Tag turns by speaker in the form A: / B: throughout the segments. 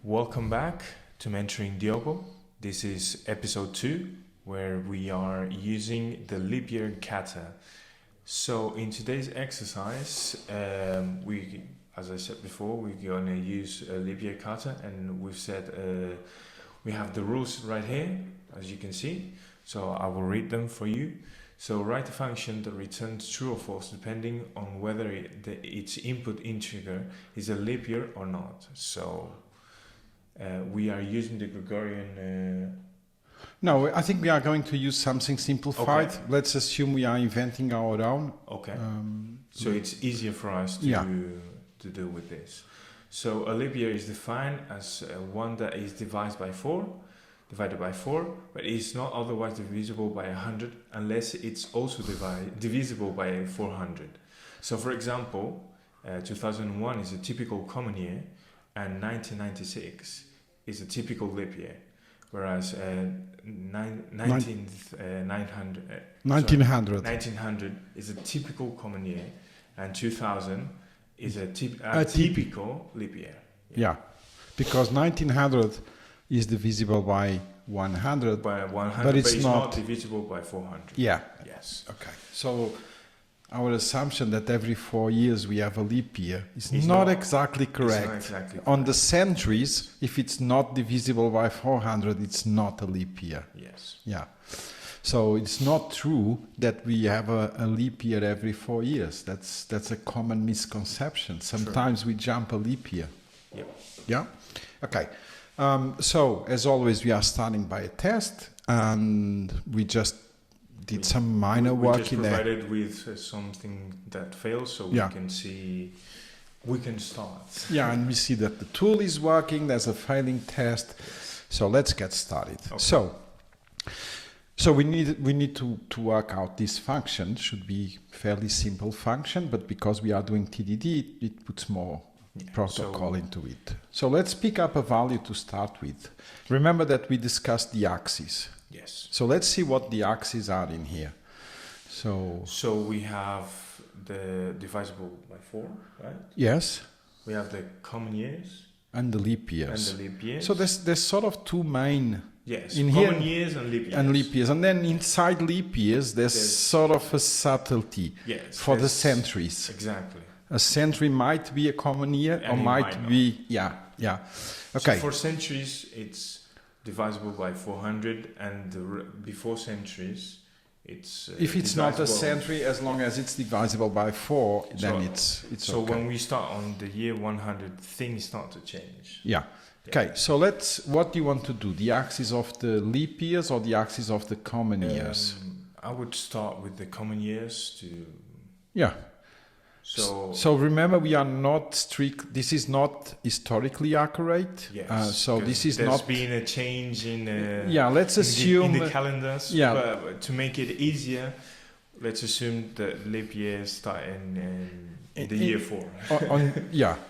A: Welcome back to Mentoring Diogo. This is episode 2, where we are using the LeapYear kata. So in today's exercise, as I said before, we're going to use LeapYear kata, and we've said we have the rules right here, as you can see. So I will read them for you. So write a function that returns true or false depending on whether its input integer is a leap year or not. So we are using the Gregorian...
B: No, I think we are going to use something simplified.
A: Okay.
B: Let's assume we are inventing our own.
A: Okay. So it's easier for us to deal with this. So a leap year is defined as one that is divided by 4, but it's not otherwise divisible by 100 unless it's also divisible by 400. So for example, 2001 is a typical common year, and 1996 is a typical leap year, whereas 1900 is a typical common year, and 2000 is a typical leap year.
B: Yeah, because 1900 is divisible by 100,
A: but it's not divisible by 400.
B: Yeah.
A: Yes.
B: Okay. So our assumption that every 4 years we have a leap year is not exactly correct.
A: It's not exactly correct.
B: On the centuries, if it's not divisible by 400, it's not a leap year.
A: Yes.
B: Yeah. So it's not true that we have a leap year every 4 years. That's a common misconception. Sometimes we jump a leap year.
A: Yep.
B: Yeah. Okay. So as always, we are starting by a test, and we just did some minor work in there.
A: We just provided with something that fails, so we can see, we can start.
B: Yeah, and we see that the tool is working. There's a failing test.
A: Yes.
B: So let's get started.
A: Okay.
B: So we need to work out this function. Should be fairly simple function, but because we are doing TDD, it puts more protocol into it. So let's pick up a value to start with. Remember that we discussed the axes.
A: Yes.
B: So let's see what the axes are in here. So
A: we have the divisible by 4, right?
B: Yes.
A: We have the common years
B: and the leap years. So there's sort of two main
A: in common years and leap years.
B: And then inside leap years there's sort of a subtlety for the centuries.
A: Exactly.
B: A century might be a common year, or might be Okay.
A: So for centuries it's divisible by 400, and before centuries it's
B: if it's not a century, as long as it's divisible by 4, then it's
A: so
B: okay.
A: When we start on the year 100, things start to change.
B: Okay, so what do you want to do? The axis of the leap years or the axis of the common years?
A: I would start with the common years to...
B: So remember, we are not strict. This is not historically accurate.
A: Yes.
B: So this is
A: there's
B: not
A: been a change in.
B: Let's assume
A: in the calendars. But to make it easier, let's assume that leap years start in the year 4.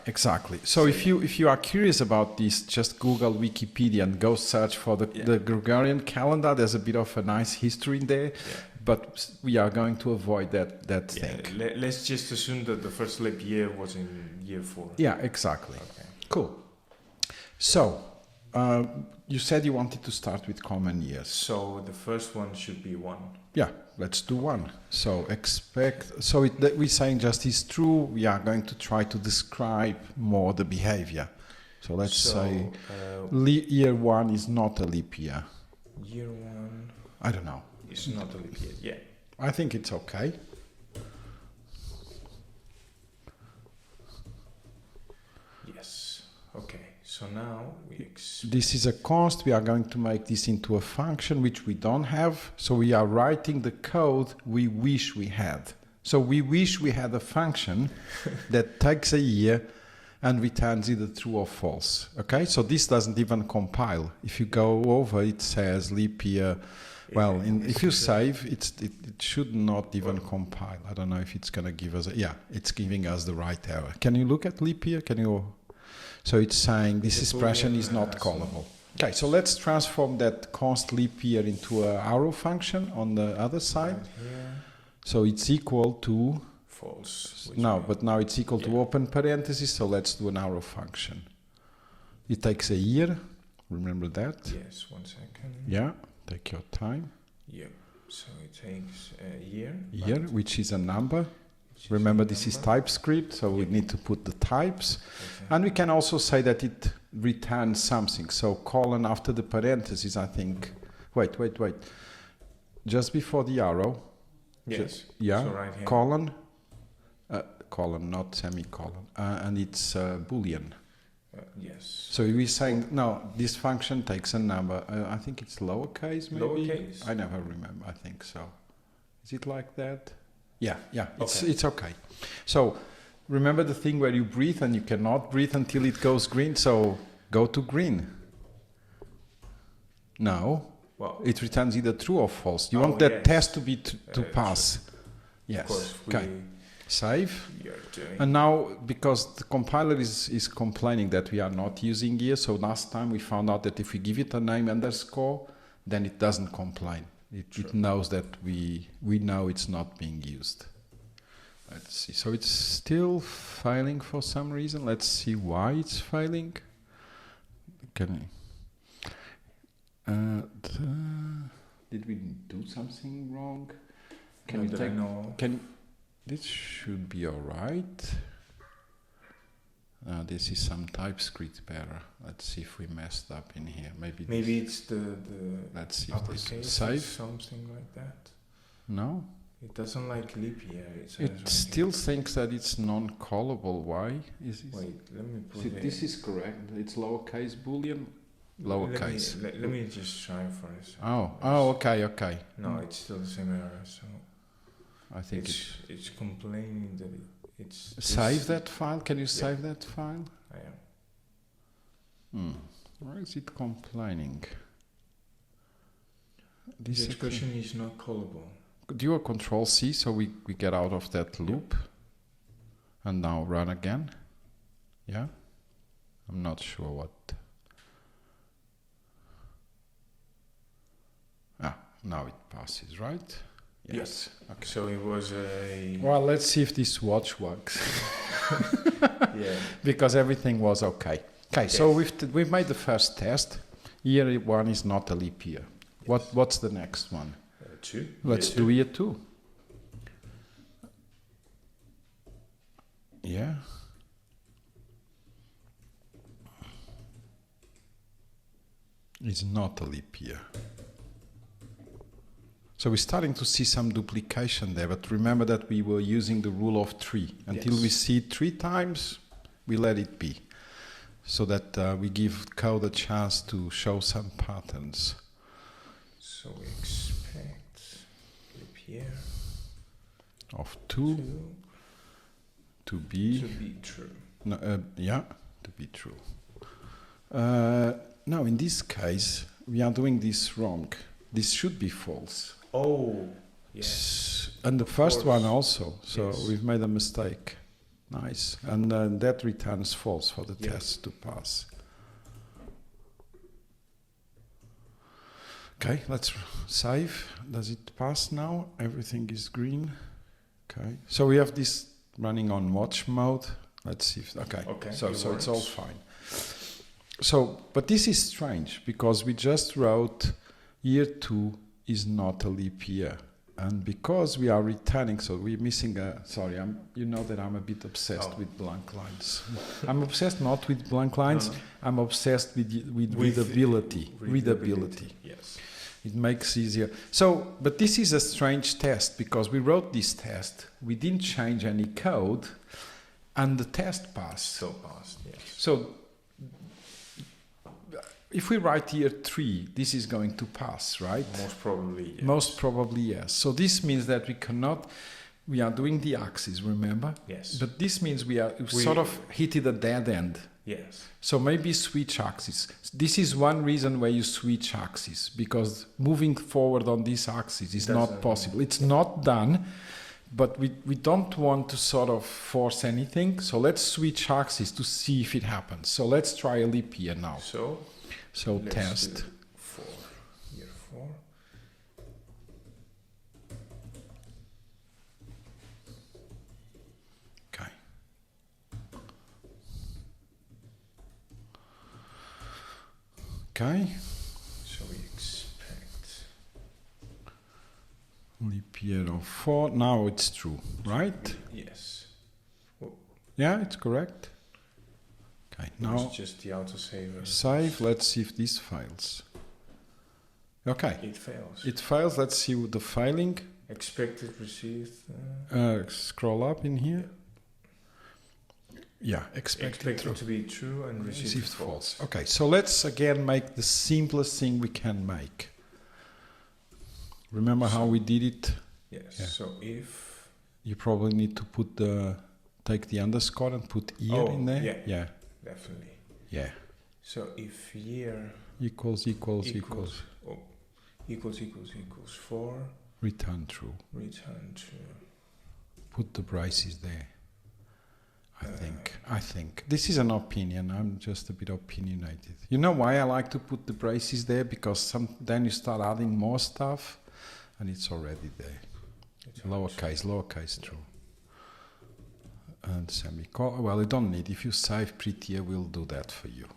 B: Exactly. So if you are curious about this, just Google Wikipedia and go search for the Gregorian calendar. There's a bit of a nice history in there. Yeah. But we are going to avoid that thing.
A: Let's just assume that the first leap year was in year 4.
B: Yeah, exactly. Okay. Cool. So, you said you wanted to start with common years.
A: So the first one should be 1.
B: Yeah, let's do 1. So we're saying just is true. We are going to try to describe more the behavior. So let's say year 1 is not a leap year.
A: Year 1...
B: I don't know.
A: It's not a leap year,
B: I think it's okay.
A: Yes. Okay. So now
B: this is a const. We are going to make this into a function, which we don't have. So we are writing the code we wish we had. So we wish we had a function that takes a year and returns either true or false. Okay. So this doesn't even compile. If you go over, it says leap year. Well, if you save, it should not even compile. I don't know if it's going to give us... it's giving us the right error. Can you look at leap year? So it's saying this expression is not callable. Okay, so let's transform that const leap year into an arrow function on the other side. So it's equal to...
A: False.
B: But now it's equal to open parentheses, so let's do an arrow function. It takes a year. Remember that?
A: Yes, 1 second.
B: Yeah, take your time.
A: Yep. So it takes a year.
B: Year,
A: right?
B: which is a number.
A: Which is
B: Remember,
A: a
B: this is
A: number.
B: TypeScript, so we
A: Yep.
B: need to put the types.
A: Exactly.
B: And we can also say that it returns something. So colon after the parentheses, I think. Wait. Just before the arrow.
A: Yes.
B: Yeah.
A: So right here.
B: Colon. Colon, not semicolon. And it's Boolean.
A: Yes.
B: So we're saying, no, this function takes a number. I think it's lowercase, maybe?
A: Lowercase?
B: I never remember. I think so. Is it like that? Yeah.
A: Okay.
B: It's okay. So remember the thing where you breathe and you cannot breathe until it goes green? So go to green. No.
A: Well,
B: It returns either true or false. You
A: Oh,
B: want that
A: yes.
B: test to be to
A: True.
B: pass.
A: of
B: Yes.
A: course,
B: Okay. Save.
A: we are doing.
B: And now, because the compiler is complaining that we are not using here, so last time we found out that if we give it a name underscore, then it doesn't complain. It
A: True.
B: knows that we know it's not being used. Let's see. So it's still failing for some reason. Let's see why it's failing. Did we do something wrong? Can
A: Not
B: you
A: that I
B: take?
A: know.
B: This should be all right. This is some TypeScript error. Let's see if we messed up in here.
A: Maybe it's the
B: Let's see if this
A: uppercase
B: save.
A: something like that.
B: No,
A: It doesn't like LeapYear. It says
B: it
A: right
B: still thinks that it's non-callable. Why is
A: here.
B: this?
A: Wait, let me put
B: See,
A: it.
B: this is correct. It's lowercase boolean. Lowercase.
A: Let me just try for a second.
B: Oh, okay.
A: No, it's still the same error. So
B: I think
A: it's complaining that it's.
B: Save that file. Can you save that file?
A: I am.
B: Why is it complaining?
A: The
B: This
A: expression is not callable.
B: Do a Control C so we get out of that loop. And now run again. Yeah? I'm not sure what. Now it passes, right?
A: Yes.
B: Okay.
A: So it was a.
B: Well, let's see if this watch works.
A: Yeah.
B: Because everything was okay. Okay, so we've made the first test. Year one is not a leap year.
A: Yes.
B: What's the next one?
A: 2.
B: Let's do year 2. Yeah. It's not a leap year. So we're starting to see some duplication there, but remember that we were using the rule of 3. Until
A: Yes.
B: we see it 3 times, we let it be. So that we give code a chance to show some patterns.
A: So we expect LeapYear
B: Of 2 to be
A: true.
B: no, to be true. Now in this case we are doing this wrong. This should be false.
A: Oh, yes.
B: And the first
A: course.
B: one also. So
A: Yes.
B: we've made a mistake. Nice. And that returns false for the
A: Yes.
B: test to pass. Okay, let's save. Does it pass now? Everything is green. Okay. So we have this running on watch mode. Let's see if
A: Okay,
B: So
A: it
B: it's all
A: works.
B: fine. So, but this is strange because we just wrote year 2 is not a leap year. And because we are returning, so we're missing sorry, you know that I'm a bit obsessed with blank lines. I'm obsessed not with blank lines, I'm obsessed with readability. Readability.
A: Yes.
B: It makes easier. So, but this is a strange test because we wrote this test, we didn't change any code, and the test passed.
A: So fast, yes.
B: So, if we write year 3, this is going to pass, right?
A: Most probably, yes.
B: Most probably, yes. So this means that we are doing the axis, remember?
A: Yes.
B: But this means we sort of hit a dead end.
A: Yes.
B: So maybe switch axis. This is one reason why you switch axis, because moving forward on this axis is not possible. It's not done, but we don't want to sort of force anything. So let's switch axis to see if it happens. So let's try a leap year now. So
A: let's
B: test.
A: do year 4.
B: Okay. Okay.
A: So we expect
B: Leap year of 4. Now it's true, right?
A: yes.
B: Yeah, it's correct. Okay, now
A: It's just the autosaver.
B: save. Let's see if this fails. Okay,
A: It fails.
B: it fails. Let's see the filing.
A: Expected received.
B: Scroll up in here. Yeah,
A: Expected
B: true.
A: to be true and received false.
B: Okay, so let's again make the simplest thing we can make. Remember how we did it?
A: Yes.
B: Yeah.
A: So if
B: You probably need to put take the underscore and put year in there.
A: Yeah.
B: Yeah.
A: Definitely.
B: Yeah.
A: So if year
B: Equals.
A: oh, equals 4,
B: Return true.
A: return true.
B: Put the braces there. I think. This is an opinion. I'm just a bit opinionated. You know why I like to put the braces there? Because then you start adding more stuff and it's already there. Lowercase true. And semicolon. Well, you don't need. If you save prettier, we'll do that for you.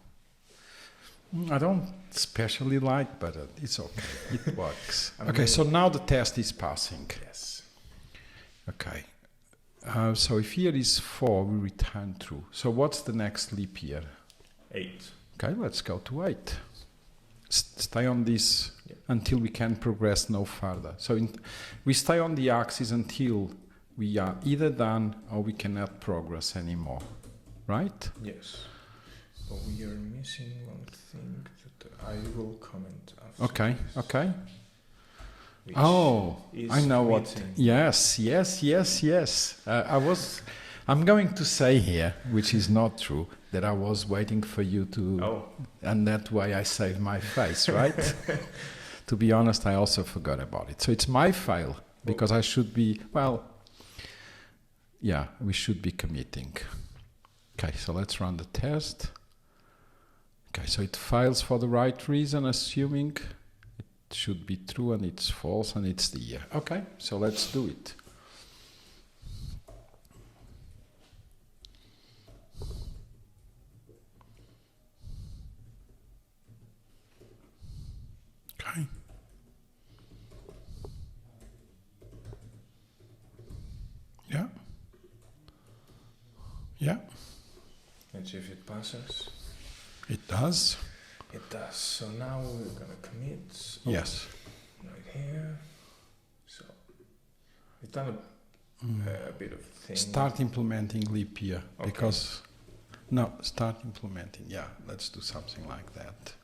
B: I don't especially like, but it's okay. It works. Okay, so now the test is passing.
A: Yes.
B: Okay. So if here is 4, we return true. So what's the next leap year?
A: 8.
B: Okay, let's go to 8. Stay on this until we can progress no further. So we stay on the axis until we are either done or we cannot progress anymore. Right?
A: Yes. But we are missing one thing that I will comment after.
B: Okay,
A: this,
B: okay.
A: which is
B: I know what.
A: committing.
B: Yes. I'm going to say here, which is not true, that I was waiting for you to, and that way I saved my face, right? To be honest, I also forgot about it. So it's my fail, because I should be, we should be committing. Okay, so let's run the test. Okay, so it fails for the right reason, assuming it should be true and it's false and it's the year. Okay, so let's do it. Okay. Yeah.
A: Let's see if it passes.
B: It does.
A: It does. So now we're gonna commit.
B: Yes.
A: Right here. So we've done a bit of thing.
B: Start implementing LeapYear
A: Okay.
B: because start implementing. Yeah, let's do something like that.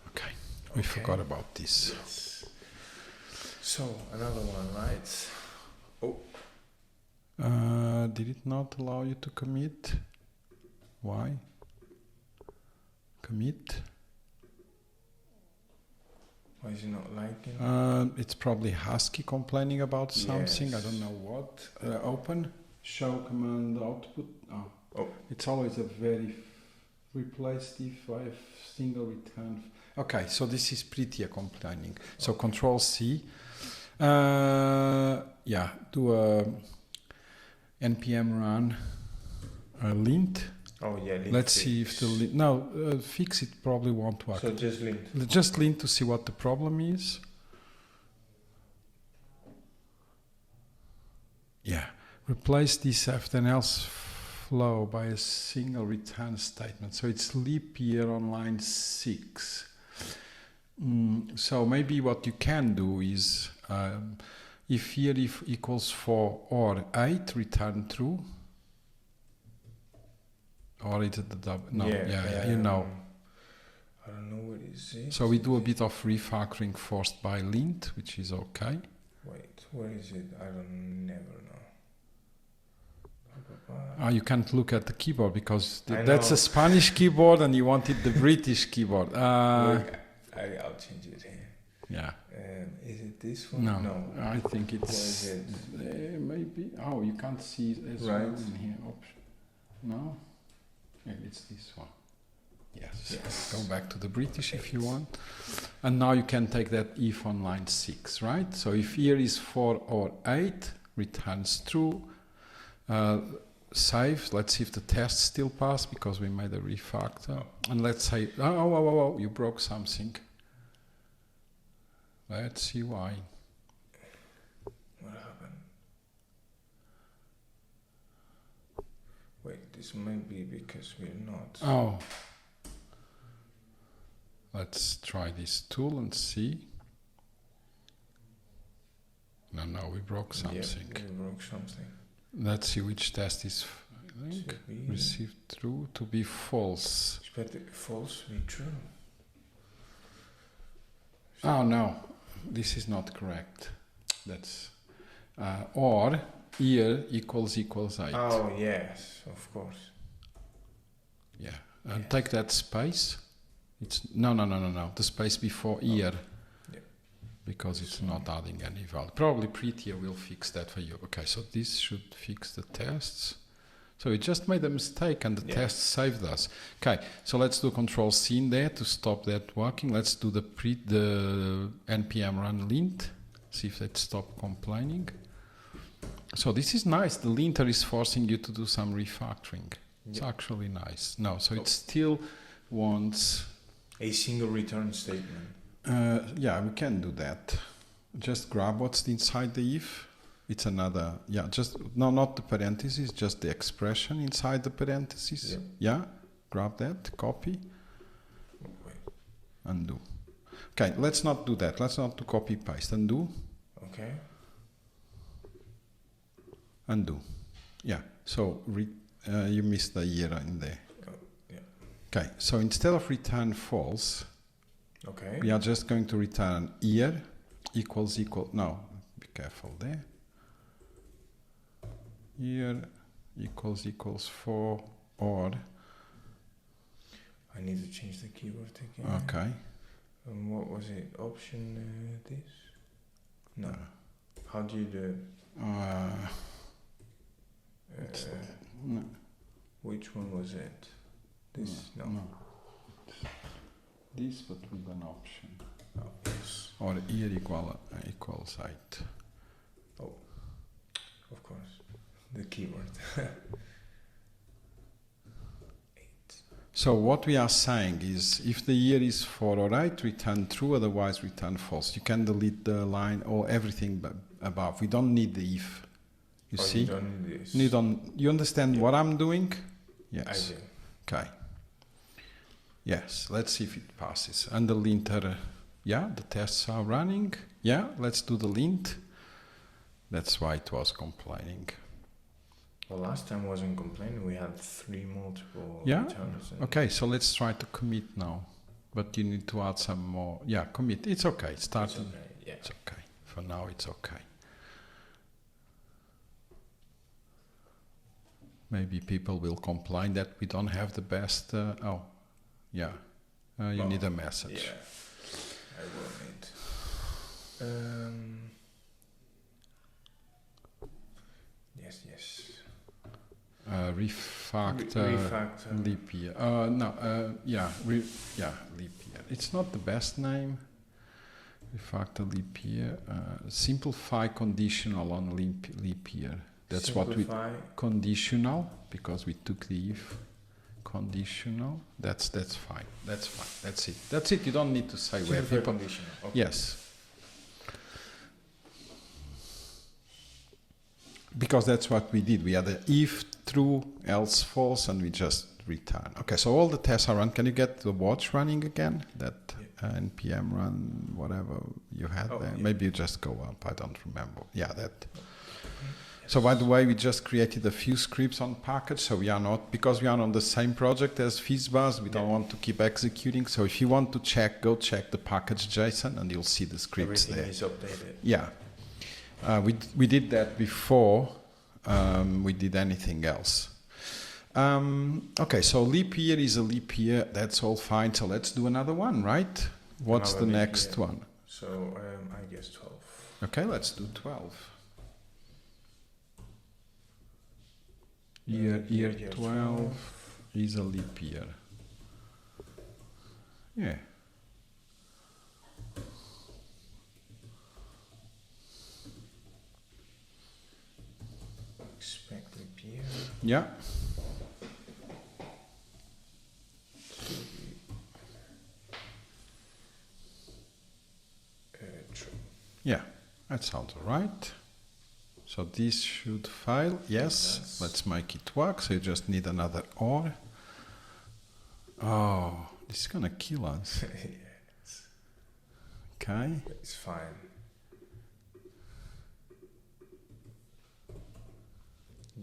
B: Okay, we forgot about this.
A: Yes. So another one, right?
B: Did it not allow you to commit? Why? Commit?
A: Why is it not liking?
B: It's probably Husky complaining about something.
A: Yes.
B: I don't know what. Open, show command output. It's always a very replace if I have single return. Okay, so this is prettier complaining. So Control C. Do a npm run lint.
A: Lint.
B: Let's see if the lint. No, fix it probably won't work.
A: So just lint.
B: Just lint to see what the problem is. Yeah. Replace this everything else flow by a single return statement. So it's LeapYear on line 6. So maybe what you can do is if year equals 4 or 8, return true. Or is it the double? No, you know.
A: I don't know what is it.
B: So we do a bit of refactoring forced by lint, which is okay.
A: Wait, where is it? I don't never know.
B: You can't look at the keyboard because that's a Spanish keyboard and you wanted the British keyboard.
A: Look, I'll change it here.
B: Yeah.
A: Is it this one?
B: No. I think it's
A: Where is it?
B: maybe. Oh, you can't see it as well in here. No. Maybe it's this one. Yes. Go back to the British if you want. And now you can take that if on line 6, right? So if here is 4 or 8, returns true. save. Let's see if the test still pass because we made a refactor. And let's say, oh, you broke something. Let's see why.
A: What happened? Wait, this might be because we're not.
B: Oh. Let's try this tool and see. No, we broke something.
A: Yeah, we broke something.
B: Let's see which test is received true to be false.
A: Expect false to be true.
B: Oh no, this is not correct. That's or year equals 8.
A: Oh yes, of course.
B: Yeah, and take that space. It's no. The space before year. Because it's not adding any value. Probably prettier will fix that for you. Okay, so this should fix the tests. So we just made a mistake and the test saved us. Okay, so let's do Control C in there to stop that working. Let's do the npm run lint. See if it stops complaining. So this is nice. The linter is forcing you to do some refactoring. It's actually nice. No, so it still wants
A: a single return statement.
B: Yeah, we can do that. Just grab what's inside the if. It's another, not the parentheses, just the expression inside the parentheses. Yeah, grab that, copy, undo. Okay, let's not do that. Let's not do copy paste. Undo.
A: Okay.
B: Undo. Yeah. So you missed the year in there. Okay. So instead of return false.
A: Okay.
B: We are just going to return year equals. No, be careful there. Year equals 4 or.
A: I need to change the keyword again.
B: Okay.
A: What was it? Option this? No. How do you do it?
B: No.
A: Which one was it? This? No.
B: This, but with an option.
A: Oh, yes.
B: Or year equals 8.
A: Oh, of course. The keyword. 8.
B: So what we are saying is, if the year is 4 or 8, return true, otherwise return false. You can delete the line or everything above. We don't need the if. You see?
A: You don't need this.
B: You understand what I'm doing? Yes.
A: I do.
B: Okay. Yes, let's see if it passes. And the linter, the tests are running. Yeah, let's do the lint. That's why it was complaining.
A: Well, last time wasn't complaining. We had 3 multiple returns.
B: Okay, so let's try to commit now. But you need to add some more. Yeah, commit. It's okay. Start.
A: It's okay. Yeah.
B: It's okay. For now, it's okay. Maybe people will complain that we don't have the best. You need a message.
A: Yeah, I will need. Yes.
B: Refactor. LeapYear. LeapYear. It's not the best name. Refactor LeapYear. Simplify conditional on LeapYear. That's
A: Simplify.
B: what we conditional, because we took the if. Conditional. That's fine. That's it. You don't need to say where people.
A: Conditional. Okay.
B: Yes. Because that's what we did. We had the if true, else false, and we just return. Okay, so all the tests are run. Can you get the watch running again? That npm run, whatever you had there. Yeah. Maybe you just go up. I don't remember. Yeah, that. So by the way, we just created a few scripts on package. So we are not, because we are on the same project as FizzBuzz, we don't want to keep executing. So if you want to check, go check the package JSON and you'll see the scripts
A: Everything
B: there.
A: is updated.
B: Yeah. We did that before we did anything else. Okay, so LeapYear is a leap year. That's all fine. So let's do another one, right? What's the next one?
A: So I guess 12.
B: Okay, let's do 12. Year 12 is a leap year. Yeah.
A: Expect leap year.
B: Yeah.
A: True.
B: Yeah, that sounds all right. So this should fail. Yes, let's make it work. So you just need another OR. Oh, this is gonna kill us.
A: Yes.
B: Okay.
A: It's fine.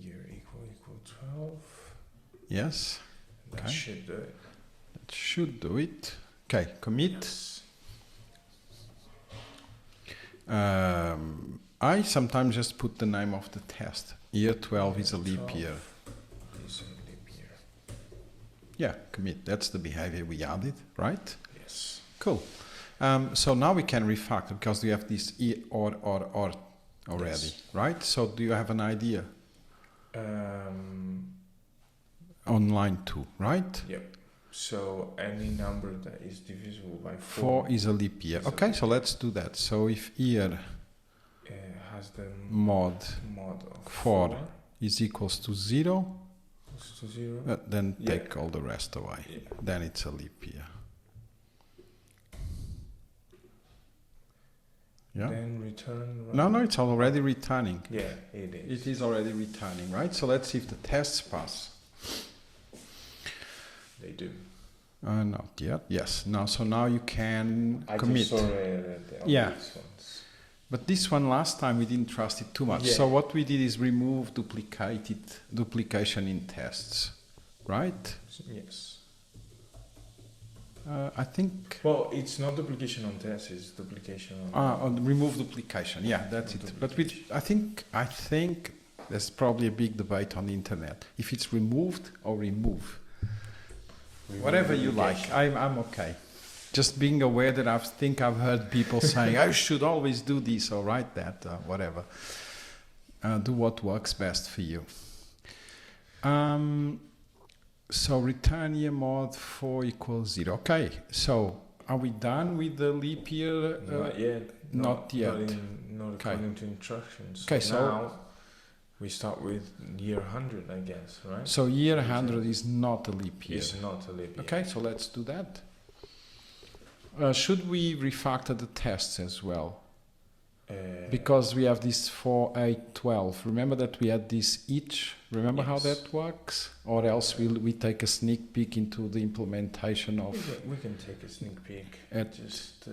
A: Year equal 12.
B: Yes.
A: That
B: Okay.
A: should do it.
B: That should do it. Okay, commit.
A: Yes.
B: I sometimes just put the name of the test. Year 12 is a leap
A: 12
B: year.
A: is a leap year.
B: Yeah, commit. That's the behavior we added, right?
A: Yes.
B: Cool. So now we can refactor because we have this or already,
A: Yes.
B: right? So do you have an idea?
A: Um,
B: On line 2, right?
A: Yep. So any number that is divisible by
B: 4
A: 4
B: is a leap year.
A: is a
B: Okay,
A: leap
B: so let's do that. So if year
A: has the
B: mod
A: mod of
B: 4 is equals to 0,
A: equals to 0,
B: then
A: Yeah.
B: take all the rest away.
A: Yeah.
B: Then it's a leap year. Yeah?
A: then return. Right?
B: No, it's already returning.
A: Yeah, it is.
B: It is already returning, right? So let's see if the tests pass.
A: They do.
B: Not yet. Yes. Now, so now you can
A: I
B: commit.
A: just saw it on
B: Yeah.
A: these ones.
B: But this one last time we didn't trust it too much.
A: Yeah.
B: So what we did is remove duplication in tests, right?
A: Yes.
B: I think.
A: Well, it's not duplication on tests, it's duplication on...
B: Remove duplication. Yeah, that's it. But I think there's probably a big debate on the internet if it's removed or remove. Whatever you like, I'm okay. Just being aware that I've heard people saying I should always do this or write that, whatever. Do what works best for you. So return year mod 4 equals 0. Okay, so are we done with the leap year?
A: Not yet.
B: Not yet.
A: Not
B: Okay.
A: according to instructions.
B: Okay, so
A: now we start with year 100, I guess, right?
B: So year 100 is not a leap year.
A: It's not a leap year.
B: Okay, so let's do that. Should we refactor the tests as well? Because we have this 4, 8, 12. Remember that we had this each? Remember how
A: Yes.
B: that works? Or else we take a sneak peek into the implementation of
A: we can take a sneak peek.
B: At
A: Just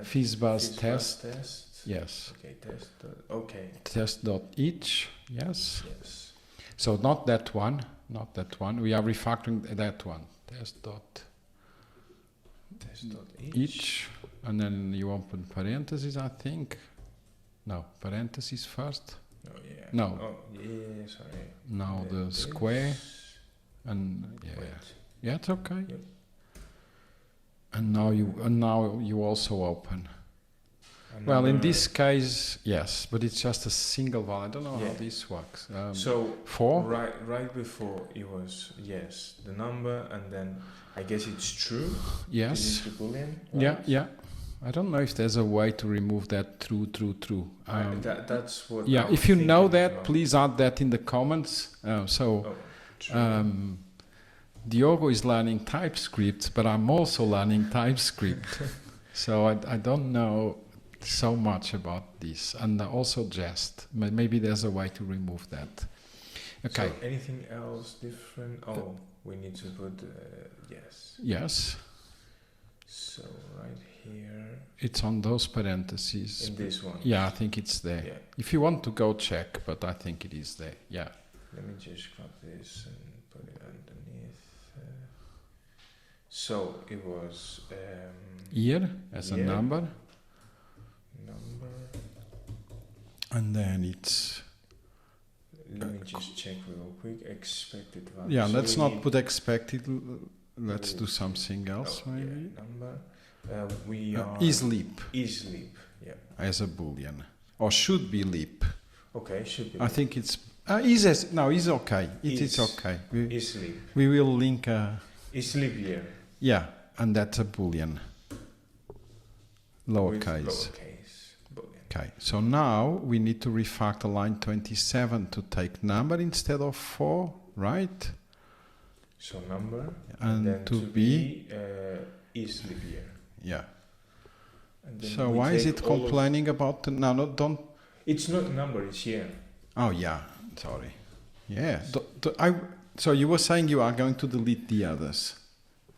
B: FizzBuzz test.
A: test.
B: Yes.
A: Okay, test. Okay.
B: Test.each. Yes.
A: Yes.
B: So not that one. Not that one. We are refactoring that one. Test.each.
A: Test.each.
B: And then you open parentheses, I think. No, parentheses first.
A: Oh yeah.
B: No.
A: Oh yeah. Sorry.
B: Now
A: Then
B: the square.
A: this.
B: And yeah,
A: Wait.
B: yeah, it's okay.
A: Yep.
B: And now you also open. Well, in this case, yes, but it's just a single value. I don't know how
A: Yeah.
B: this works.
A: So
B: 4.
A: right before it was the number, and then I guess it's true.
B: Yes.
A: It is the boolean.
B: Yeah,
A: right?
B: yeah. I don't know if there's a way to remove that true.
A: That's what.
B: Yeah,
A: I was
B: if you know
A: thinking
B: that,
A: about.
B: please add that in the comments.
A: Oh, true.
B: Diogo is learning TypeScript, but I'm also learning TypeScript. So I don't know so much about this. And also Jest. Maybe there's a way to remove that. Okay.
A: So anything else different? Oh, we need to put yes.
B: Yes.
A: So right here.
B: It's on those parentheses.
A: In this one.
B: Yeah, I think it's there.
A: Yeah.
B: If you want to go check, but I think it is there. Yeah.
A: Let me just grab this and put it underneath. So it was
B: Year as a
A: year.
B: number.
A: Number.
B: And then it's...
A: Let me just check real quick. Expected value.
B: Yeah,
A: So
B: let's
A: we
B: not
A: need-
B: put expected. Let's do something else,
A: oh,
B: maybe.
A: Yeah, number. We are
B: Is leap
A: is leap. Yeah.
B: as a boolean. Or should be leap.
A: Okay, should be.
B: I think it's... is okay. It is
A: Is.
B: okay.
A: Is leap.
B: We will link
A: Is leap year.
B: Yeah, and that's a boolean.
A: With
B: Lowercase.
A: lowercase boolean.
B: Okay, so now we need to refactor line 27 to take number instead of 4, right?
A: So number,
B: And
A: then
B: to be,
A: is leap year.
B: yeah.
A: And then
B: So
A: we
B: why is
A: take
B: it
A: all of-
B: complaining about the, no, don't,
A: It's not number, it's year.
B: oh yeah, sorry. Yeah, so you were saying you are going to delete the others.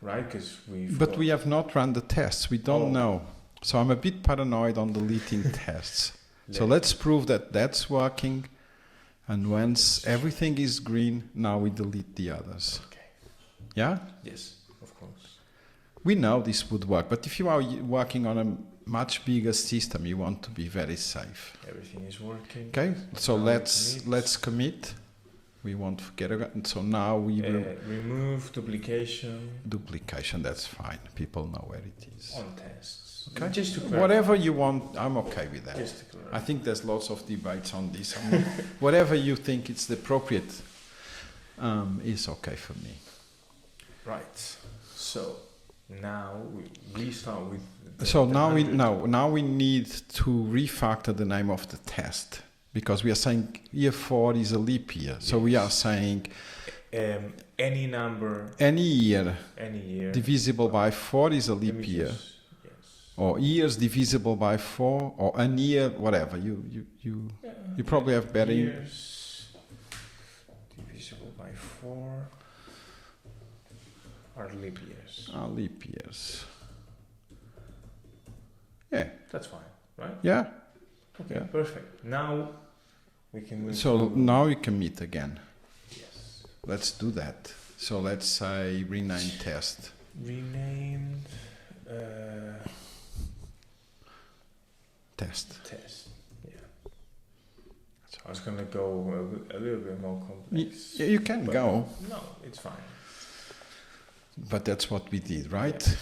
A: Right, because
B: But we have not run the tests, we don't know. So I'm a bit paranoid on deleting tests. So let's prove that that's working. And once everything is green, now we delete the others.
A: Okay.
B: Yeah?
A: Yes, of course.
B: We know this would work, but if you are working on a much bigger system, you want to be very safe.
A: Everything is working.
B: Okay, so
A: Now
B: let's commit. We won't forget about it. So now we will
A: remove duplication
B: that's fine. People know where it is.
A: on tests.
B: Okay.
A: Just to clarify.
B: Whatever you want, I'm okay with that.
A: Just to clarify.
B: I think there's lots of debates on this. I mean, whatever you think it's the appropriate is okay for me.
A: Right. So now we start with.
B: So now we need to refactor the name of the test because we are saying year 4 is a leap year. So we are saying
A: any number,
B: any year
A: divisible
B: by 4 is a leap year. Or years divisible by 4, or a year, whatever. You probably have better.
A: Years divisible by 4 are leap years.
B: Are leap years. Yeah.
A: That's fine, right?
B: Yeah.
A: Okay,
B: Yeah.
A: perfect. Now we can move.
B: So now we can meet again.
A: Yes.
B: Let's do that. So let's say rename test.
A: Renamed.
B: Test.
A: Yeah. So I was gonna go a little bit more complex.
B: You can go.
A: No, it's fine.
B: But that's what we did, right?
A: Yeah,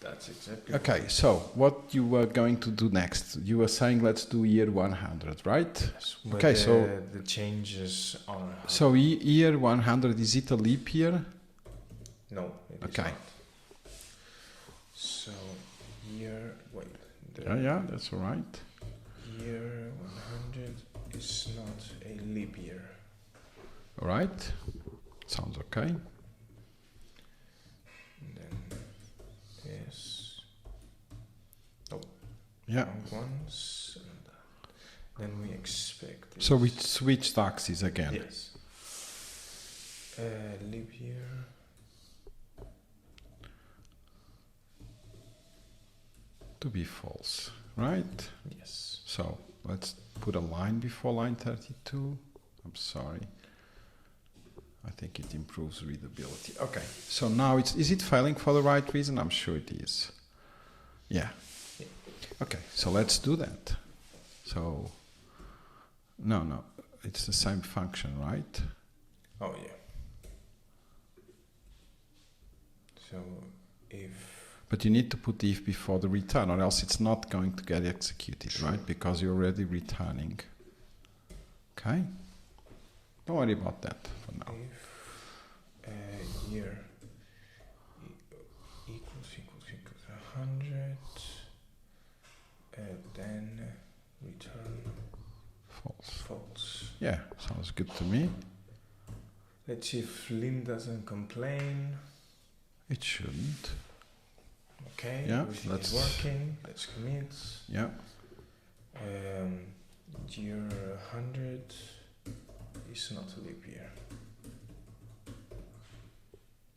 A: that's exactly.
B: Okay, so what you were going to do next? You were saying let's do year 100, right?
A: Yes,
B: okay, so
A: the changes are.
B: So year 100, is it a leap year?
A: No. It is
B: Okay.
A: not. So year. Wait.
B: Yeah, that's all right.
A: Year 100 is not a leap year.
B: All right. Sounds okay.
A: And then yes. Oh.
B: Yeah.
A: Wrong ones. And then we expect.
B: So we switched axes again.
A: Yes. Leap year.
B: To be false, right?
A: Yes.
B: So let's put a line before line 32. I'm sorry. I think it improves readability. Okay. So now is it failing for the right reason? I'm sure it is. Yeah. Okay. So let's do that. So no, it's the same function, right?
A: Oh yeah. So if.
B: But you need to put if before the return, or else it's not going to get executed, right? Because you're already returning. Okay? Don't worry about that for now.
A: If year equals 100, then return false.
B: Yeah, sounds good to me.
A: Let's see if Lynn doesn't complain.
B: It shouldn't.
A: Okay,
B: yeah,
A: everything is working. Let's commit.
B: Yeah.
A: Year 100 is not a leap year.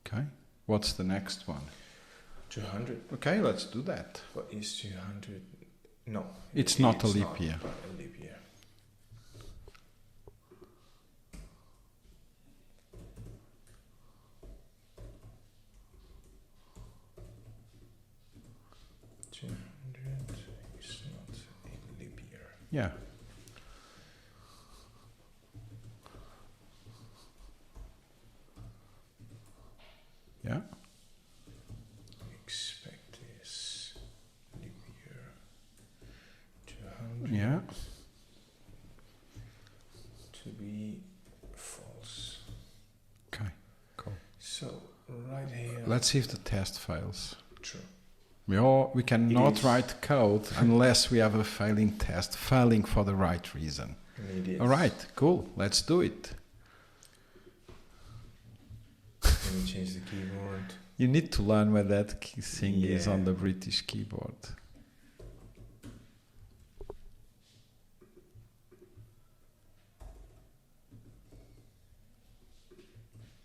B: Okay. What's the next one?
A: 200.
B: Okay, let's do that.
A: What is 200? No.
B: It's not a leap year.
A: A leap year.
B: Yeah. Yeah.
A: Expect this leap year 200
B: Yeah.
A: to be false.
B: Okay, cool.
A: So right here.
B: Let's see if the test fails.
A: True.
B: We cannot
A: is.
B: write code unless we have a failing test, failing for the right reason. All right, cool. Let's do it.
A: Let me change the keyboard.
B: You need to learn where that thing is
A: Yeah.
B: on the British keyboard.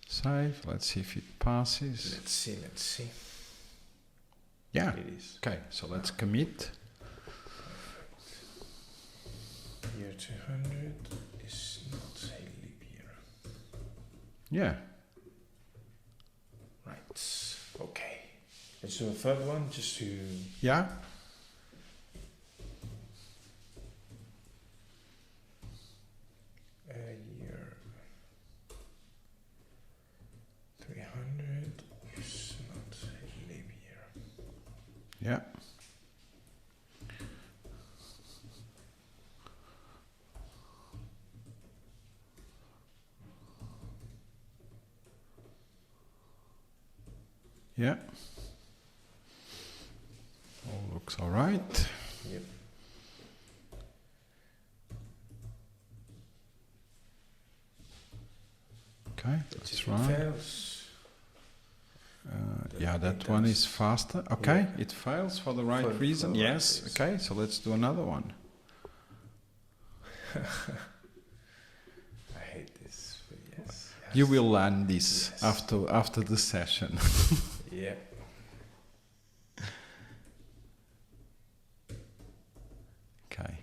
B: Save. Let's see if it passes.
A: Let's see.
B: Yeah.
A: It is.
B: Okay, so let's commit.
A: Year 200 is not a leap year.
B: Yeah.
A: Right. Okay. Let's do a third one just to.
B: Yeah.
A: Year 300 is not a leap year.
B: Yeah. Yeah. All looks all right.
A: Yep.
B: Okay,
A: Let's
B: that's
A: see if it
B: right.
A: fails.
B: Yeah,
A: It
B: that one
A: does.
B: is faster. Okay,
A: Yeah.
B: it fails for the right
A: For the
B: reason.
A: right
B: Yes.
A: reason.
B: Okay, so let's do another one.
A: I hate this, but yes.
B: You will learn this
A: Yes.
B: after the session.
A: Yeah.
B: Okay.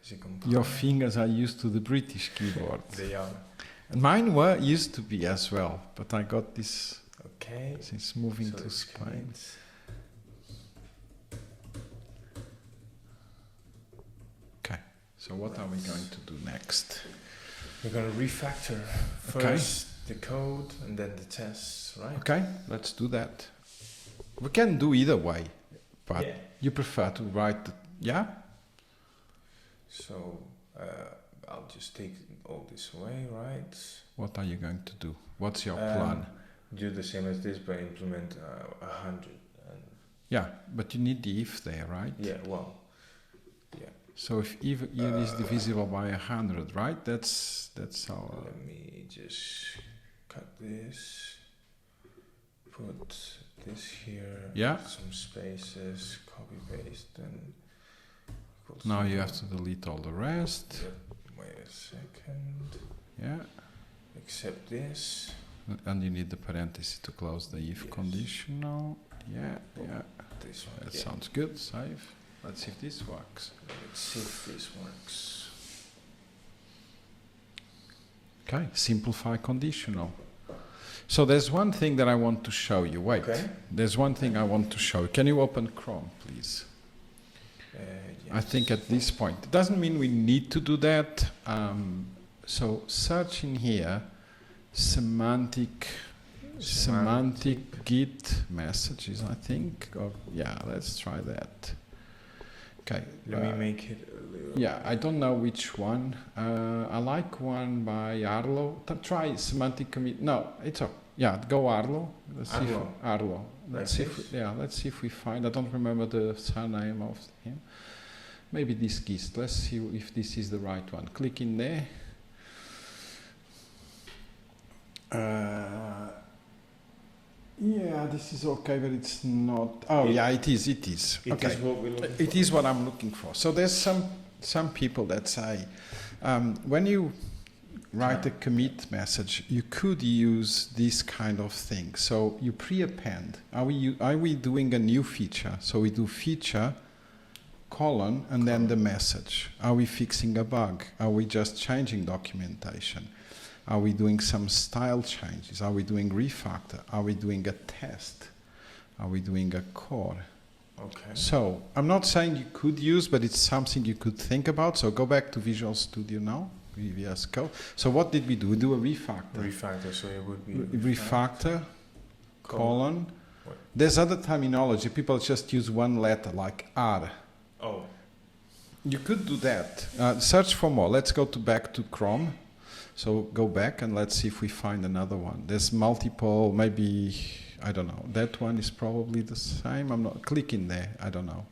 A: Is it
B: Your fingers are used to the British keyboard.
A: They are.
B: And mine were used to be as well, but I got this
A: Okay.
B: since moving
A: So
B: to
A: let's
B: Spain.
A: commit.
B: Okay. So what are we going to do next?
A: We're going to refactor
B: Okay.
A: first the code and then the tests, right?
B: Okay, let's do that. We can do either way, but
A: Yeah.
B: you prefer to write the, yeah?
A: So I'll just take all this away, right?
B: What are you going to do? What's your
A: Um,
B: plan?
A: Do the same as this, but implement 100. And
B: Yeah, but you need the if there, right?
A: yeah, well, yeah.
B: So if year is divisible by 100, right? That's our.
A: Let me just cut this, put this here,
B: Yeah.
A: some spaces, copy paste, and equals
B: Now you
A: to-
B: have to delete all the rest.
A: Yep. Wait a second.
B: Yeah,
A: Accept this.
B: and you need the parenthesis to close the if
A: Yes.
B: conditional. Yeah, yeah,
A: This one.
B: that
A: yeah.
B: sounds good. Save. Let's see if this works.
A: Let's see if this works.
B: Okay, simplify conditional. So there's one thing that I want to show you. Wait,
A: Okay.
B: there's one thing I want to show you. Can you open Chrome, please? I think at this point, it doesn't mean we need to do that. So search in here, semantic git messages, I think. Or, yeah, let's try that. Okay.
A: Let me make it a little.
B: Yeah, I don't know which one. I like one by Arlo. Try semantic commit. No, it's okay. Yeah, go Arlo. Let's see if
A: Arlo.
B: Arlo. Let's see
A: Like
B: if
A: this?
B: let's see if we find. I don't remember the surname of him. Maybe this gist. Let's see if this is the right one. Click in there. Yeah, this is okay, but it's not. Oh, yeah, it is. It is.
A: It
B: Okay.
A: is what we're looking
B: It
A: for.
B: is what I'm looking for. So there's some people that say when you write a commit message, you could use this kind of thing. So you pre-append. Are we doing a new feature? So we do feature colon and then the message. Are we fixing a bug? Are we just changing documentation? Are we doing some style changes? Are we doing refactor? Are we doing a test? Are we doing a core?
A: Okay.
B: So I'm not saying you could use, but it's something you could think about. So go back to Visual Studio now, VS Code. So what did we do? We do a refactor.
A: Refactor, so it would be
B: Refactor, colon.
A: What?
B: There's other terminology. People just use one letter like R.
A: Oh,
B: You could do that. Search for more. Let's go back to Chrome. So go back and let's see if we find another one. There's multiple, maybe I don't know. That one is probably the same. I'm not clicking there. I don't know.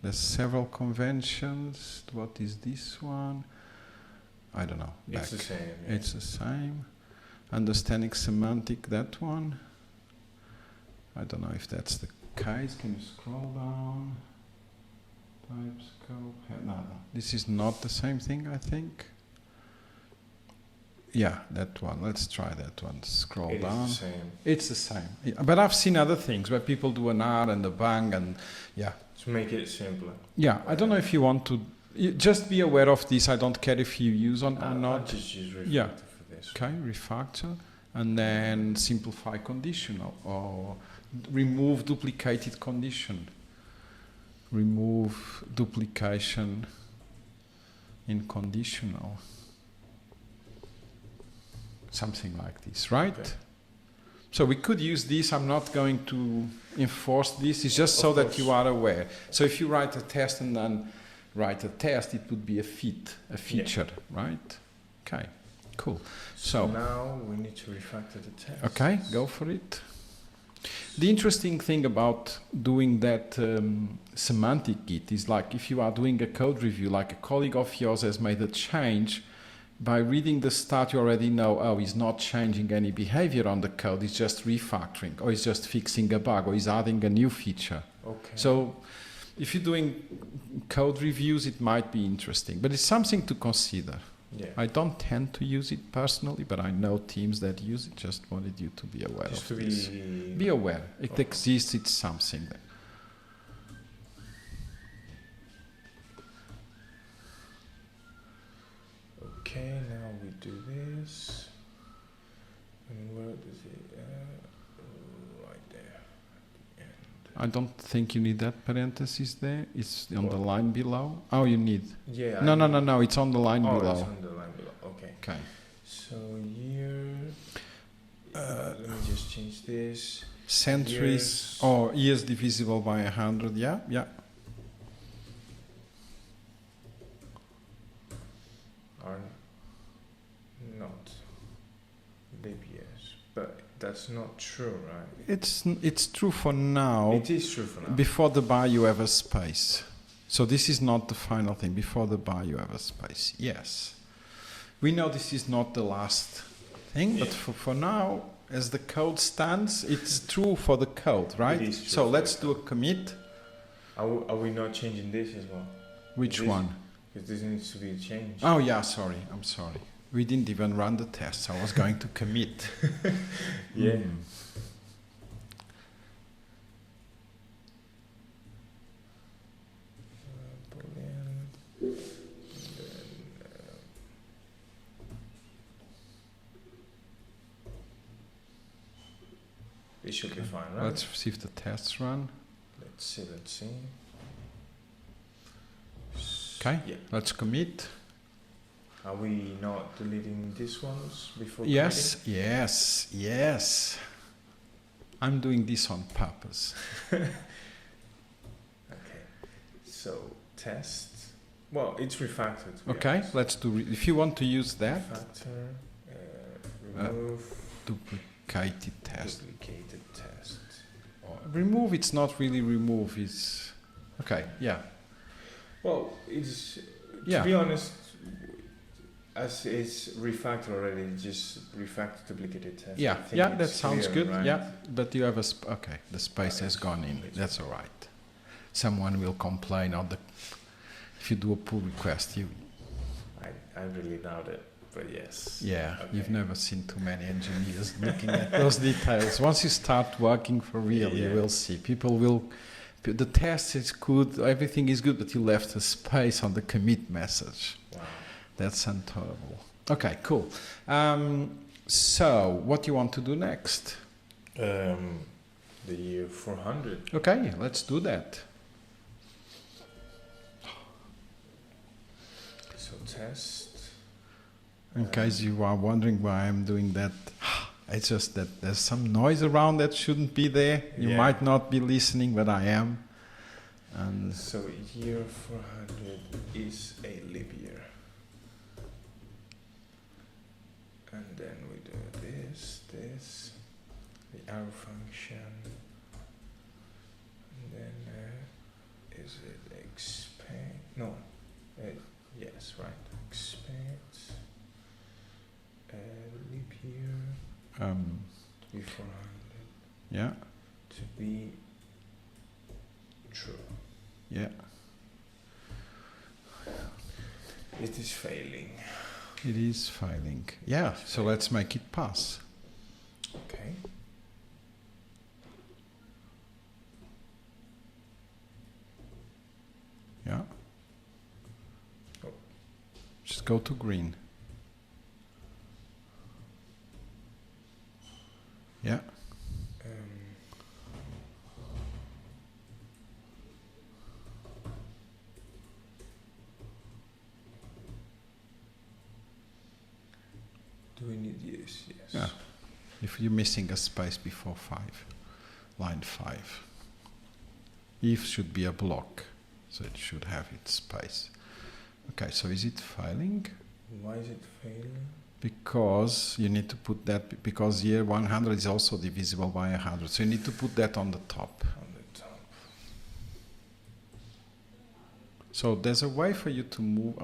B: There's several conventions. What is this one? I don't know.
A: It's the same. Yeah.
B: It's the same. Understanding semantic, that one. I don't know if that's the case. Can you scroll down? Type, scope. No. This is not the same thing, I think. Yeah, that one. Let's try that one. Scroll down.
A: It's the same.
B: It's the same. Yeah, but I've seen other things where people do an R and a bang and yeah.
A: To make it simpler.
B: Yeah, I don't know if you want to. Just be aware of this. I don't care if you use on or not.
A: I'll just use Refactor
B: Yeah.
A: for this.
B: Okay, refactor. And then simplify conditional or remove duplicated condition. Remove duplication in conditional. Something like this, right?
A: Okay.
B: So we could use this. I'm not going to enforce this. It's just so
A: Of
B: that
A: course.
B: you are aware. So if you write a test and then write a test, it would be a feature, right? Okay, cool. So
A: now we need to refactor the text.
B: okay, go for it. The interesting thing about doing that semantic git is like if you are doing a code review, like a colleague of yours has made a change, by reading the start you already know, oh, he's not changing any behavior on the code, he's just refactoring, or he's just fixing a bug, or he's adding a new feature.
A: Okay.
B: So if you're doing code reviews, it might be interesting, but it's something to consider.
A: Yeah.
B: I don't tend to use it personally, but I know teams that use it. Just wanted you to be aware
A: Just
B: of
A: to
B: this.
A: be.
B: Be aware. It exists. It's something.
A: Okay, now we do this. And where does it? Right there. And
B: I don't think you need that parenthesis there. It's on the line below. Oh, you need.
A: yeah.
B: No. It's on the line
A: Oh,
B: below.
A: it's on the line below. Okay.
B: Okay.
A: So year. Let me just change this.
B: Centuries
A: Years.
B: or years divisible by 100. Yeah.
A: Are not leap years, but that's not true, right?
B: It's true for now.
A: It is true for now.
B: Before the bar, you have a space. So this is not the final thing. Before the bar, you have a space. Yes. We know this is not the last thing, but for now, as the code stands, it's true for the code, right?
A: It is true
B: So
A: for
B: let's
A: the
B: do a commit.
A: Are we not changing this as well?
B: Which
A: This-
B: one?
A: Because this needs to be a change.
B: Oh, yeah, sorry. I'm sorry. We didn't even run the test. I was going to commit.
A: Yeah. Boolean. It should be fine, right?
B: Let's see if the tests run.
A: Let's see.
B: Okay,
A: Yeah.
B: let's commit.
A: Are we not deleting these ones before
B: Yes. I'm doing this on purpose.
A: committing? Okay. So test. Well, it's refactored. to be
B: Okay,
A: honest.
B: let's do. If you want to use that,
A: Refactor. Remove.
B: duplicated test.
A: Duplicated test.
B: Remove. It's not really remove. It's okay. Yeah.
A: Well, it's
B: Yeah.
A: to be honest, as it's refactored already, just refactor duplicated test. I
B: Yeah.
A: think
B: Yeah. That
A: it's
B: sounds
A: clear,
B: good.
A: right?
B: Yeah. But you have a okay. The space has gone in. That's all right. Someone will complain on the if you do a pull request.
A: I really doubt it, but yes.
B: Yeah,
A: Okay.
B: you've never seen too many engineers looking at those details. Once you start working for real, you
A: Yeah.
B: will see. People will. The test is good, everything is good, but you left a space on the commit message.
A: Wow.
B: That's intolerable. Okay, cool. So, what do you want to do next?
A: The year 400.
B: Okay, let's do that.
A: So test.
B: In case you are wondering why I'm doing that, it's just that there's some noise around that shouldn't be there. You
A: Yeah.
B: might not be listening, but I am. And
A: So year 400 is a leap year. And then we do this. the arrow function, and then is it expect? No, yes, right. Expect leap year to be 400
B: yeah,
A: to be true.
B: yeah.
A: It is failing.
B: It is failing. Yeah, so let's make it pass.
A: Okay.
B: Yeah.
A: Oh.
B: Just go to green. Yeah.
A: Do we need this? Yes.
B: Yeah. If you're missing a space before 5, line 5. If should be a block, so it should have its space. Okay, so is it failing?
A: Why is it failing?
B: Because you need to put that, because here 100 is also divisible by 100, so you need to put that on the top.
A: On the top.
B: So there's a way for you to move,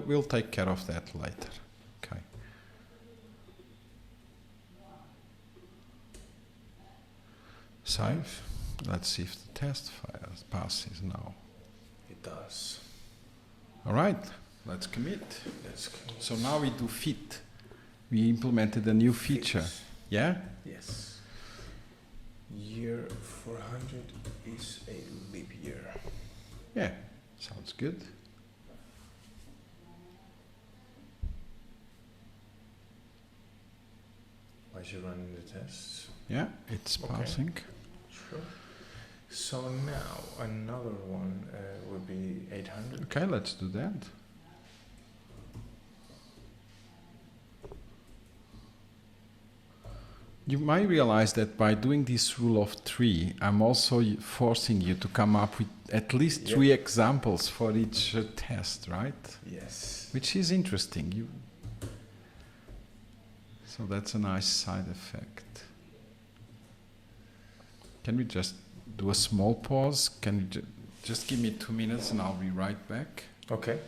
B: we'll take care of that later. Okay. Save. Let's see if the test passes now.
A: It does.
B: All right, let's commit.
A: That's cool.
B: So now we do fit. We implemented a new feature.
A: Fix.
B: Yeah?
A: Yes. Year 400 is a leap year.
B: Yeah, sounds good.
A: As you run the tests.
B: Yeah, it's
A: Okay.
B: passing.
A: Sure. So now another one would be 800.
B: Okay, let's do that. You might realize that by doing this rule of 3, I'm also forcing you to come up with at least 3 examples for each test, right?
A: Yes.
B: Which is interesting. So that's a nice side effect. Can we just do a small pause? Can you just give me 2 minutes and I'll be right back?
A: Okay.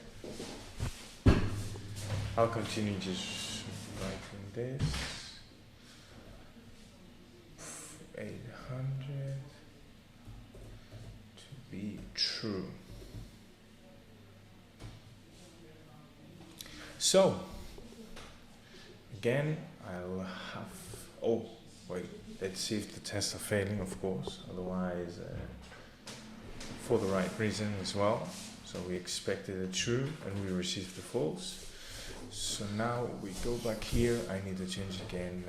A: I'll continue just writing this. 800 to be true. So, again, I'll have, oh, wait, let's see if the tests are failing, of course, otherwise, for the right reason as well. So we expected a true and we received the false. So now we go back here, I need to change again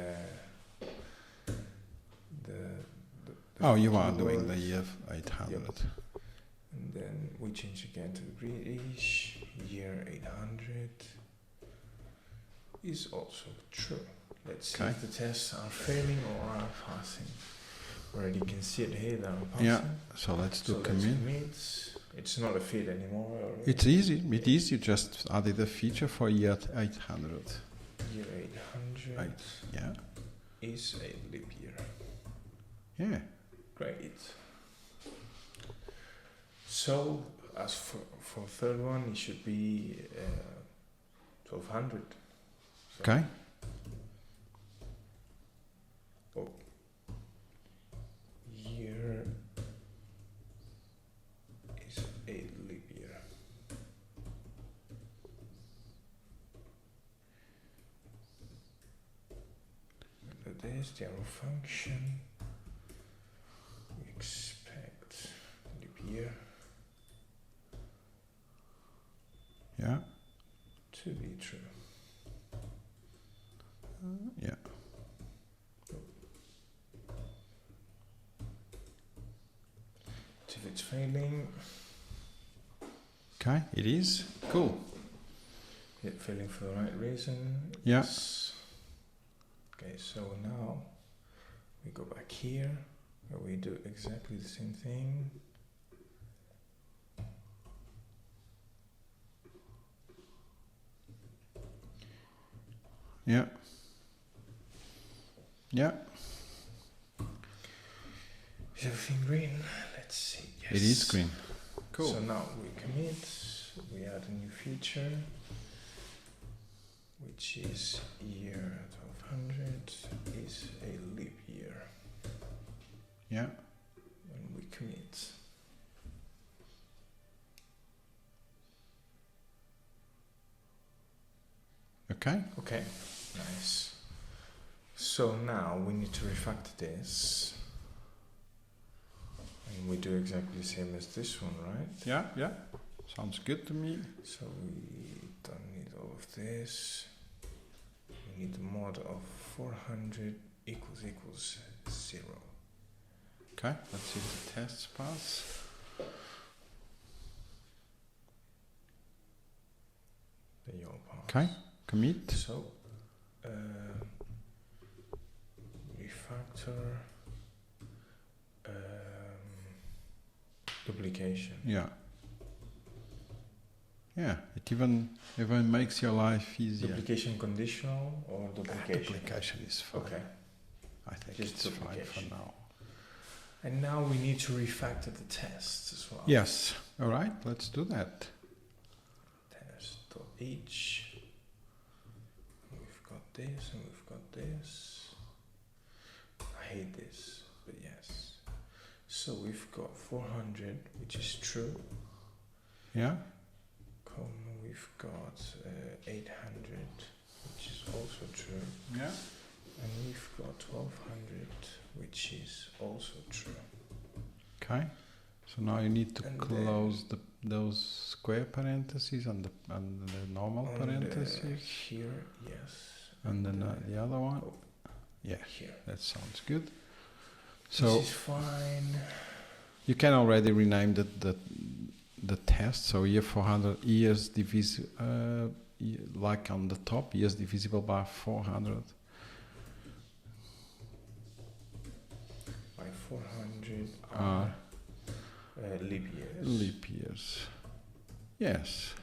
B: Oh, you are
A: keywords.
B: doing the year 800.
A: Yep. And then we change again to British. Year 800 is also true. Let's see if the tests are failing or are passing. Already can see it here that I'm passing.
B: Yeah, so let's do commit.
A: It's not a fit anymore.
B: It's easy. It is. You just added a feature for year 800.
A: Year 800
B: Yeah.
A: is a leap year.
B: Yeah.
A: Great. So, as for third one, it should be 1200. So
B: Okay.
A: Year is a leap year. And there's the arrow function. We expect leap year
B: Yeah.
A: to be true.
B: Yeah.
A: If it's failing,
B: Okay, it is. Cool.
A: failing for the right reason.
B: Yeah.
A: Yes. Okay, so now we go back here where we do exactly the same thing.
B: Yeah. Yeah.
A: Is everything green? Let's see. Yes.
B: It is green. Cool.
A: So now we commit, we add a new feature, which is year 1200 is a leap year.
B: Yeah.
A: When we commit.
B: Okay.
A: Okay, nice. So now we need to refactor this. And we do exactly the same as this one, right?
B: Yeah, yeah. Sounds good to me.
A: So we don't need all of this. We need the mod of 400 equals 0.
B: Okay, let's see if the tests pass.
A: They all pass.
B: Okay, commit.
A: So, refactor duplication.
B: Yeah. Yeah, it even makes your life easier.
A: Duplication conditional or duplication?
B: Duplication is fine.
A: Okay.
B: I think
A: Just
B: it's fine
A: duplication.
B: for now.
A: And now we need to refactor the tests as well.
B: Yes. All right, let's do that.
A: Test.each. We've got this and we've got this. I hate this, but yes. So we've got 400, which is true.
B: Yeah.
A: We've got 800, which is also true.
B: Yeah.
A: And we've got 1200, which is also true.
B: Okay. So now you need to
A: And
B: close those square parentheses and the normal parentheses.
A: Here, yes.
B: And then the other one.
A: Oh,
B: Yeah,
A: here.
B: that sounds good. So
A: this is fine.
B: you can already rename the test. So year 400 years divisible, like on the top, years divisible by 400.
A: By 400 are leap years.
B: Leap years. Yes.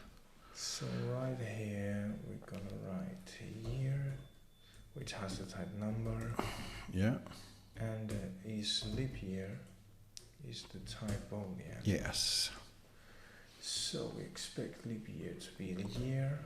A: So right here we're gonna write a year, which has the type number,
B: Yeah.
A: and is leap year is the type boolean.
B: Yes.
A: So we expect leap year to be the year,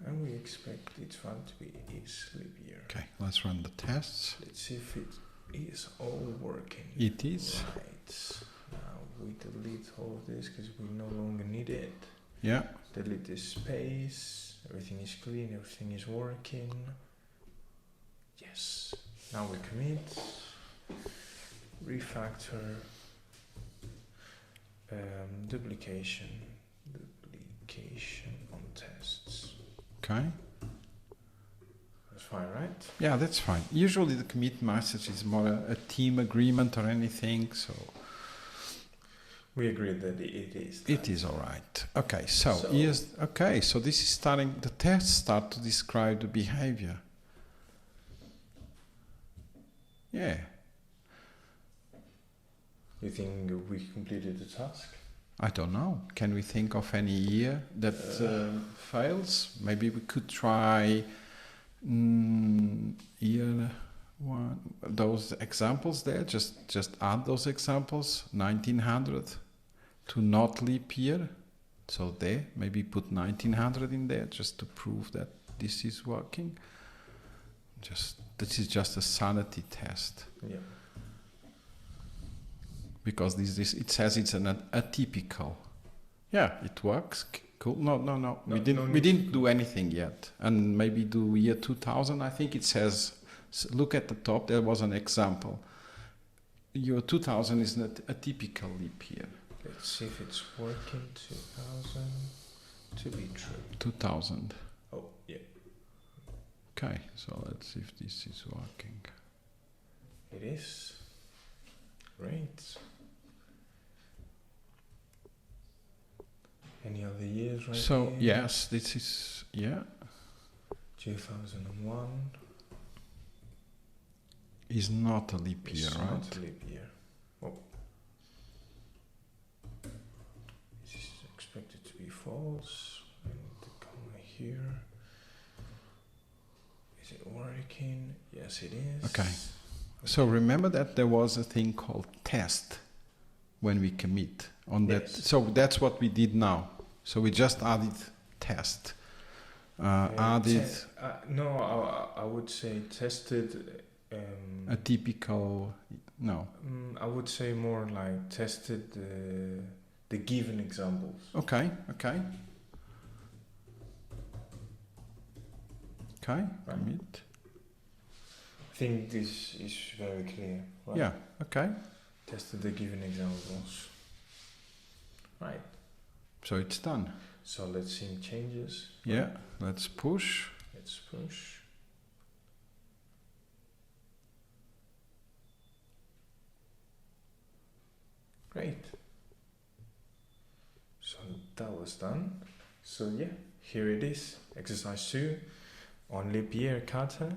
A: and we expect its value to be is leap year.
B: Okay, let's run the tests.
A: Let's see if it is all working.
B: It is.
A: Right. Now we delete all of this because we no longer need it.
B: Yeah.
A: Delete this space. Everything is clean. Everything is working. Yes. Now we commit. Refactor. Duplication on tests.
B: Okay.
A: That's fine, right?
B: Yeah, that's fine. Usually the commit message is more a team agreement or anything, so
A: We agree that it is.
B: it is all right. Okay, so here's okay. So this is starting. The tests start to describe the behavior. Yeah.
A: You think we completed the task?
B: I don't know. Can we think of any year that fails? Maybe we could try year one. Those examples there. Just add those examples. 1900 to not leap year. So there, maybe put 1900 in there just to prove that this is working. This is just a sanity test.
A: Yeah.
B: Because it says it's an atypical. Yeah, it works. Cool. No. We didn't do anything yet. And maybe do year 2000. I think it says. Look at the top. There was an example. Year 2000 is an atypical leap year.
A: Let's see if it's working. 2000 to be true.
B: 2000.
A: Oh yeah.
B: Okay. So let's see if this is working.
A: It is. Great. Any other years right
B: So
A: here?
B: yes, this is
A: 2001
B: is not a leap year,
A: is
B: right?
A: not a leap year. Oh. This is expected to be false. I need to come here. Is it working? Yes, it is.
B: Okay. So remember that there was a thing called test when we commit on that.
A: Yes.
B: So that's what we did now. So we just added test. Added
A: I would say tested.
B: atypical. No.
A: I would say more like tested the given examples.
B: Okay.
A: Right.
B: Commit.
A: I think this is very clear. Right?
B: Yeah. Okay.
A: Tested the given examples. Right.
B: So it's done.
A: So let's see changes.
B: Yeah. Let's push.
A: Let's push. Great. So that was done. So yeah, here it is. Exercise 2 on LeapYear kata.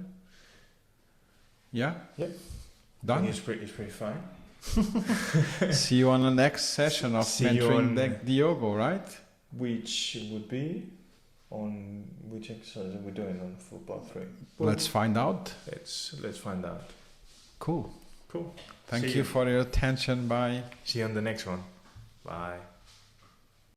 B: Yeah.
A: Yep.
B: Done.
A: It's pretty fine.
B: See you on the next session of
A: See you
B: mentoring
A: on-
B: Diogo, right?
A: Which would be on which exercise are we doing on football 3?
B: Let's find out.
A: Let's find out.
B: Cool.
A: Cool.
B: Thank
A: See
B: you for your attention. Bye.
A: See you on the next one. Bye.